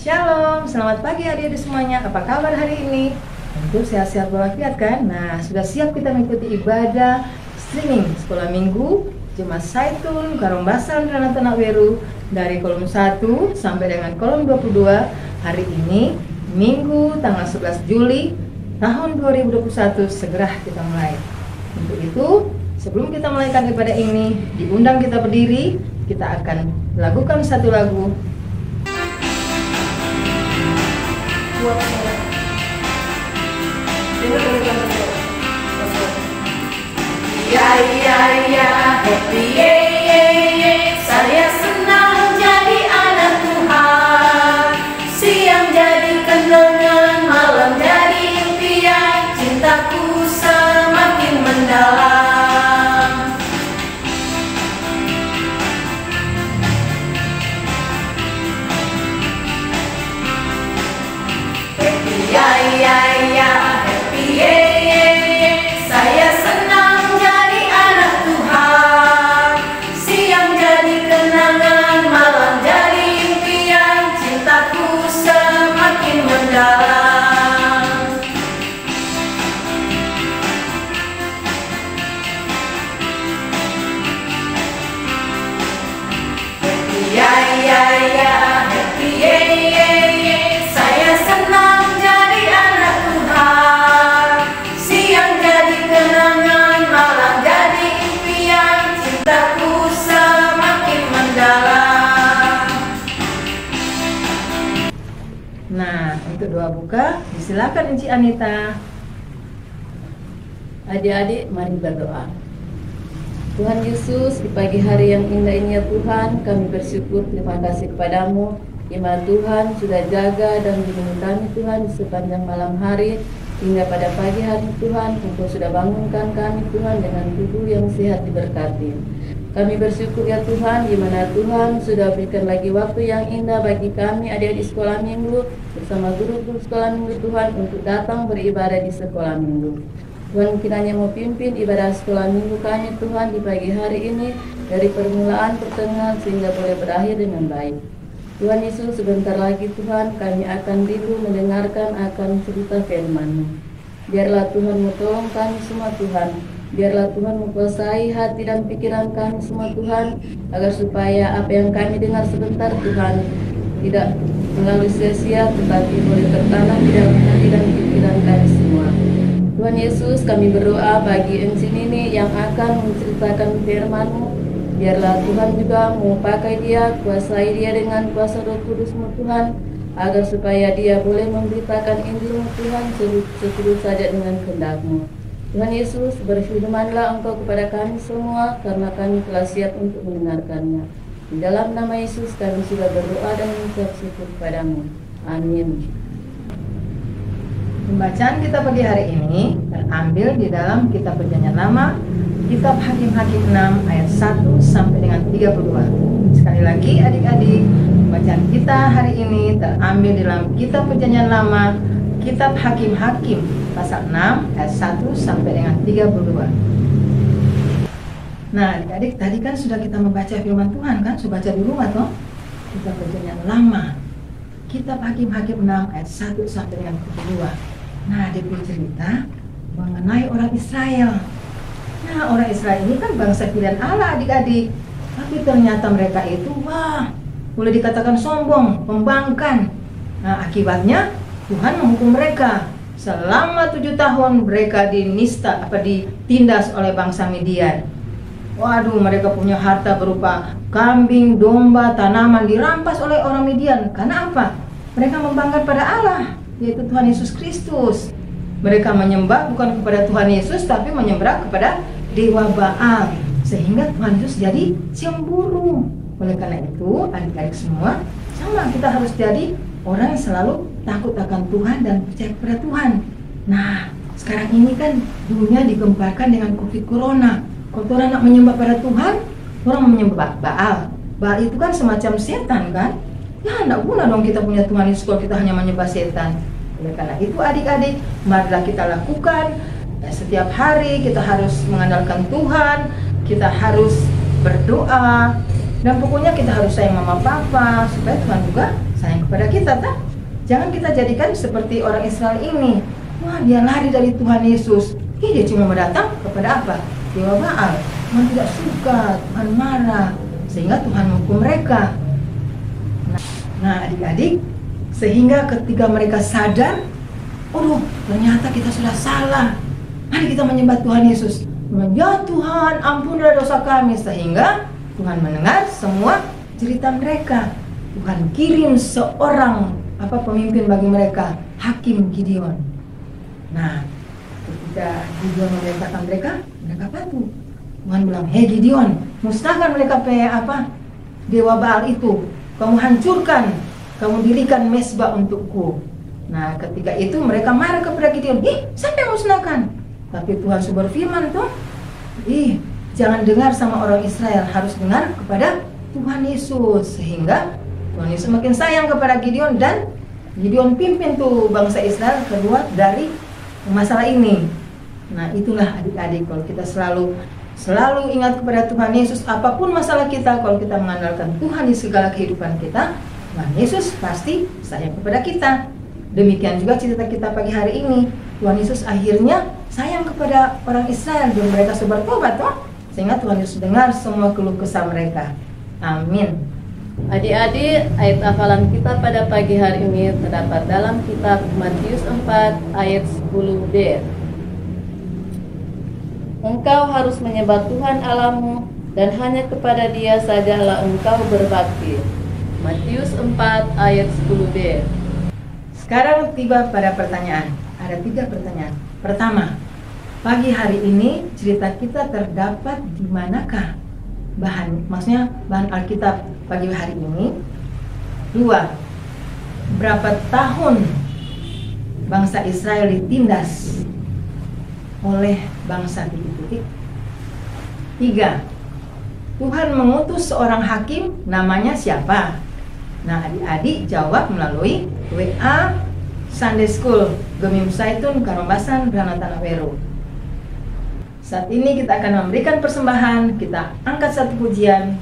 Shalom, selamat pagi adik-adik semuanya. Apa kabar hari ini? Tentu sehat-sehat walafiat kan? Nah, sudah siap kita mengikuti ibadah streaming sekolah minggu Jemaat Zaitun Karombasan Ranata Weru dari kolom 1 sampai dengan kolom 22 hari ini, Minggu tanggal 11 Juli tahun 2021. Segera kita mulai. Untuk itu, sebelum kita mulaikan ibadah ini, diundang kita berdiri. Kita akan lakukan satu lagu. Happy saya senang jadi anak Tuhan. Siang jadi kenangan, malam jadi impian, cintaku semakin mendalam. Happy saya senang jadi anak Tuhan. Siang jadi kenangan, malam jadi impian, cintaku semakin mendalam. Happy saya senang jadi anak Tuhan. Siang jadi kenangan, malam jadi impian, cintaku semakin mendalam. Nah, untuk doa buka, silakan Enci Anita. Adik-adik, mari berdoa. Tuhan Yesus, di pagi hari yang indah ini ya Tuhan, kami bersyukur, terima kasih kepadamu, di mana Tuhan sudah jaga dan melindungi kami Tuhan di sepanjang malam hari, hingga pada pagi hari Tuhan, Engkau sudah bangunkan kami Tuhan dengan tubuh yang sehat diberkati. Kami bersyukur ya Tuhan, di mana Tuhan sudah berikan lagi waktu yang indah bagi kami adik-adik sekolah minggu bersama guru-guru sekolah minggu Tuhan untuk datang beribadah di sekolah minggu. Tuhan kiranya mau pimpin ibadah sekolah minggu kami Tuhan di pagi hari ini dari permulaan pertengahan sehingga boleh berakhir dengan baik. Tuhan Yesus, sebentar lagi Tuhan kami akan rindu mendengarkan akan cerita firman-Mu. Biarlah Tuhan tolong kami semua Tuhan. Biarlah Tuhan menguasai hati dan pikiran kami semua Tuhan, agar supaya apa yang kami dengar sebentar Tuhan tidak melalui sia-sia, tetapi boleh tertanam di dalam hati dan pikiran kami semua. Tuhan Yesus, kami berdoa bagi Enci Nini yang akan menceritakan firman-Mu. Biarlah Tuhan juga mau pakai dia, kuasai dia dengan kuasa Roh Kudus-Mu Tuhan, agar supaya dia boleh memberitakan Injil-Mu Tuhan seturut saja dengan kehendak-Mu. Tuhan Yesus, berfirmanlah Engkau kepada kami semua, karena kami telah siap untuk mendengarkannya. Di dalam nama Yesus kami sudah berdoa dan mengucap syukur kepadamu. Amin. Pembacaan kita pagi hari ini terambil di dalam Kitab Perjanjian Lama, Kitab Hakim-Hakim 6 ayat 1 sampai dengan 32. Sekali lagi adik-adik, pembacaan kita hari ini terambil di dalam Kitab Perjanjian Lama, Kitab Hakim-Hakim pasal 6 ayat 1 sampai dengan 32. Nah adik-adik, tadi kan sudah kita membaca firman Tuhan kan, sudah baca di rumah toh. Kitab Perjanjian Lama, Kitab Hakim-Hakim 6 ayat 1 sampai dengan 32. Nah, dia bercerita mengenai orang Israel Nah, orang Israel ini kan bangsa pilihan Allah adik-adik. Tapi ternyata mereka itu, boleh dikatakan sombong, pembangkang. Nah, akibatnya Tuhan menghukum mereka. Selama 7 tahun mereka ditindas oleh bangsa Midian. Waduh, mereka punya harta berupa kambing, domba, tanaman dirampas oleh orang Midian. Karena apa? Mereka membangkang pada Allah, yaitu Tuhan Yesus Kristus. Mereka menyembah bukan kepada Tuhan Yesus, tapi menyembah kepada dewa Baal, sehingga Tuhan Yesus jadi cemburu. Oleh karena itu, adik-adik semua, sama kita harus jadi orang yang selalu takut akan Tuhan dan percaya kepada Tuhan. Nah, sekarang ini kan dunia digemparkan dengan COVID Corona. Kalau orang nak menyembah pada Tuhan, orang menyembah Baal. Baal itu kan semacam setan kan? Ya, tidak guna dong kita punya Tuhan Yesus kalau kita hanya menyembah setan. Oleh karena itu adik-adik, marilah kita lakukan. Setiap hari kita harus mengandalkan Tuhan, kita harus berdoa, dan pokoknya kita harus sayang mama papa supaya Tuhan juga sayang kepada kita, tak? Jangan kita jadikan seperti orang Israel ini. Wah, dia lari dari Tuhan Yesus. Dia cuma mendatang kepada apa? Dewa Baal. Tuhan tidak suka, Tuhan marah, sehingga Tuhan menghukum mereka. Nah, adik-adik, sehingga ketika mereka sadar, ternyata kita sudah salah. Mari kita menyembah Tuhan Yesus. Ya Tuhan, ampunilah dosa kami. Sehingga Tuhan mendengar semua cerita mereka. Tuhan kirim seorang pemimpin bagi mereka, Hakim Gideon. Nah, ketika Gideon memerintahkan mereka patuh. Tuhan bilang, "Hei Gideon, musnahkan mereka dewa Baal itu. Kamu hancurkan, kamu dirikan mezbah untukku." Nah, ketika itu mereka marah kepada Gideon. Siapa yang musnahkan? Tapi Tuhan berfirman tuh, jangan dengar sama orang Israel, harus dengar kepada Tuhan Yesus. Sehingga Tuhan Yesus makin sayang kepada Gideon, dan Gideon pimpin tuh bangsa Israel keluar dari masalah ini. Nah, itulah adik-adik, kalau kita selalu ingat kepada Tuhan Yesus, apapun masalah kita, kalau kita mengandalkan Tuhan di segala kehidupan kita, Tuhan Yesus pasti sayang kepada kita. Demikian juga cerita kita pagi hari ini. Tuhan Yesus akhirnya sayang kepada orang Israel dan mereka bertobat, sehingga Tuhan Yesus dengar semua keluh kesah mereka. Amin. Adik-adik, ayat hafalan kita pada pagi hari ini terdapat dalam kitab Matius 4 ayat 10b. Engkau harus menyembah Tuhan Allahmu, dan hanya kepada Dia sajalah engkau berbakti. Matius 4 ayat 10b. Sekarang tiba pada pertanyaan. Ada 3 pertanyaan. Pertama, pagi hari ini cerita kita terdapat di manakah? Maksudnya bahan Alkitab pagi hari ini. 2, berapa tahun bangsa Israel ditindas oleh bangsa titik-titik? 3, Tuhan mengutus seorang hakim, namanya siapa? Nah, adik-adik jawab melalui WA Sunday School Gemim Saitun Karombasan Granatana Weru. Saat ini kita akan memberikan persembahan. Kita angkat satu pujian.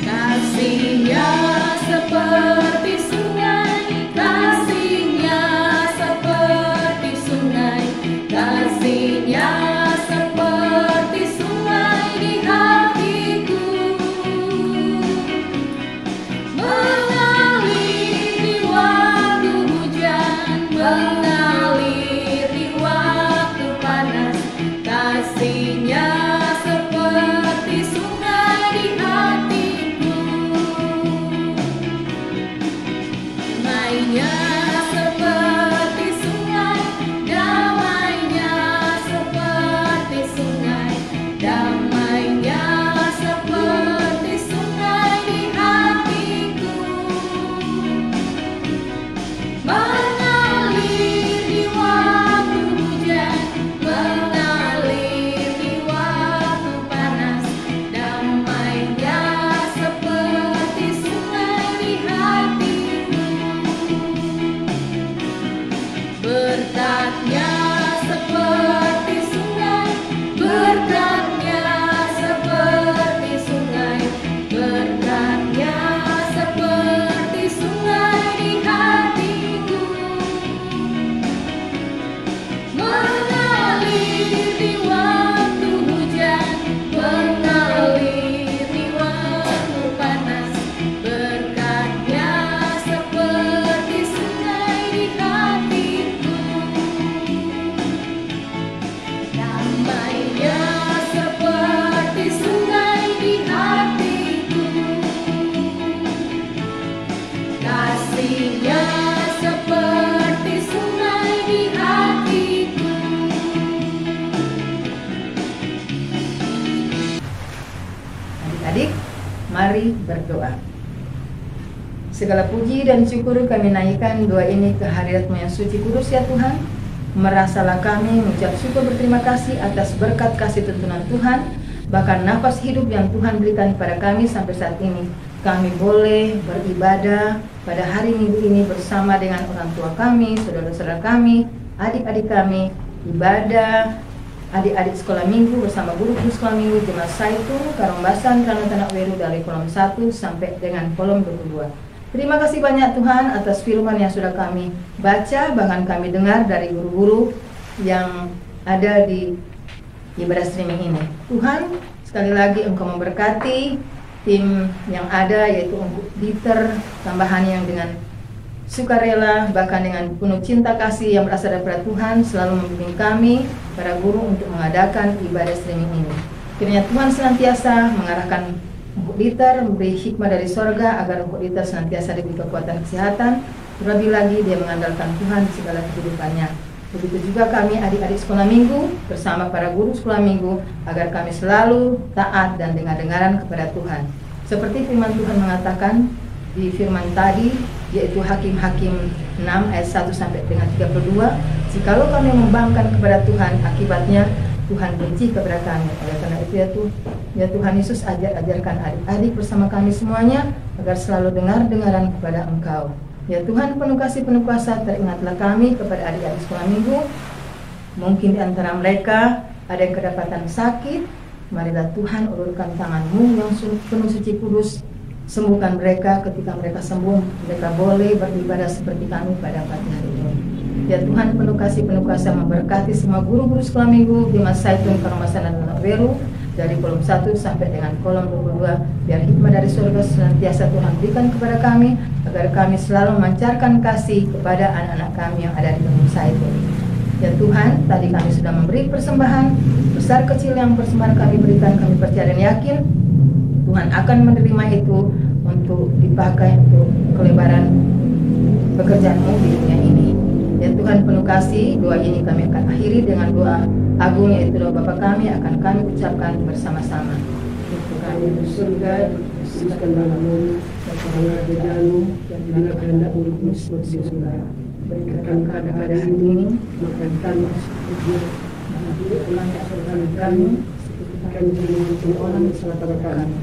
Kasihnya seperti sungai, kasihnya seperti sungai, kasihnya seperti sungai di hatiku, mengalir di waktu hujan. Mari berdoa. Segala puji dan syukur kami naikkan doa ini ke hadirat-Mu yang suci kudus ya Tuhan. Merasalah kami mengucap syukur berterima kasih atas berkat kasih tuntunan Tuhan, bahkan nafas hidup yang Tuhan berikan kepada kami sampai saat ini. Kami boleh beribadah pada hari Minggu ini bersama dengan orang tua kami, saudara-saudara kami, adik-adik kami, ibadah adik-adik sekolah minggu bersama guru-guru sekolah minggu Jemaat Saitun Karombasan Ranu Tanak Weru dari kolom 1 sampai dengan kolom 22. Terima kasih banyak Tuhan atas firman yang sudah kami baca, bahkan kami dengar dari guru-guru yang ada di ibadah streaming ini. Tuhan, sekali lagi Engkau memberkati tim yang ada, yaitu Dieter tambahan yang dengan sukarela, bahkan dengan penuh cinta kasih yang berasal daripada Tuhan, selalu membimbing kami, para guru, untuk mengadakan ibadah streaming ini. Kiranya Tuhan senantiasa mengarahkan Empuk Dieter, memberi hikmah dari sorga, agar Empuk Dieter senantiasa diberi kekuatan kesehatan, terlebih lagi dia mengandalkan Tuhan di segala kehidupannya. Begitu juga kami adik-adik sekolah minggu, bersama para guru sekolah minggu, agar kami selalu taat dan dengar-dengaran kepada Tuhan. Seperti firman Tuhan mengatakan di firman tadi, yaitu Hakim-Hakim 6 ayat 1 sampai dengan 32, jikalau kami membangkang kepada Tuhan, akibatnya Tuhan benci kepada kami. Oleh karena itu ya Tuhan Yesus, ajarkan adik-adik bersama kami semuanya agar selalu dengar-dengaran kepada Engkau. Ya Tuhan, penuh kasih penuh kuasa, teringatlah kami kepada adik-adik sekolah minggu. Mungkin di antara mereka ada yang kedapatan sakit, marilah Tuhan ulurkan tangan-Mu yang penuh suci kudus, sembuhkan mereka. Ketika mereka sembuh, mereka boleh beribadah seperti kami pada pagi hari ini. Ya Tuhan, penuh kasih penuh kuasa, memberkati semua guru-guru sekolah minggu Jemaat Saitun Karombasan dan Weru dari kolom 1 sampai dengan kolom 22. Biar hikmah dari surga senantiasa Tuhan berikan kepada kami, agar kami selalu memancarkan kasih kepada anak-anak kami yang ada di kolom Saitun. Ya Tuhan, tadi kami sudah memberi persembahan, besar kecil yang persembahan kami berikan, kami percaya dan yakin Tuhan akan menerima itu untuk dipakai untuk kelebaran pekerjaan-Mu di dunia ini. Ya Tuhan, penuh kasih, doa ini kami akan akhiri dengan doa agung, yaitu doa Bapa kami, akan kami ucapkan bersama-sama. Bapa kami di surga, dikuduskan namamu, datanglah kerajaan-Mu, jadilah kehendak-Mu seperti di surga. Berikan kami pada hari ini makan kami secukupnya, dan ampuni kesalahan kami, seperti kami mengampuni orang yang salah pada kami.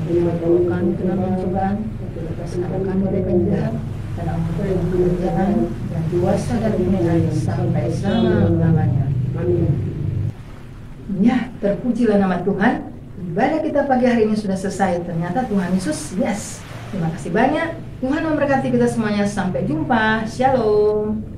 Terima kami dalam pencobaan, lepaskan kami dari penjahat, dan ampuni pekerjaan dan kuasa dari dunia sampai selama-lamanya. Amin. Ya, terpujilah nama Tuhan. Ibadah kita pagi hari ini sudah selesai. Ternyata Tuhan Yesus, yes. Terima kasih banyak. Tuhan memberkati kita semuanya. Sampai jumpa. Shalom.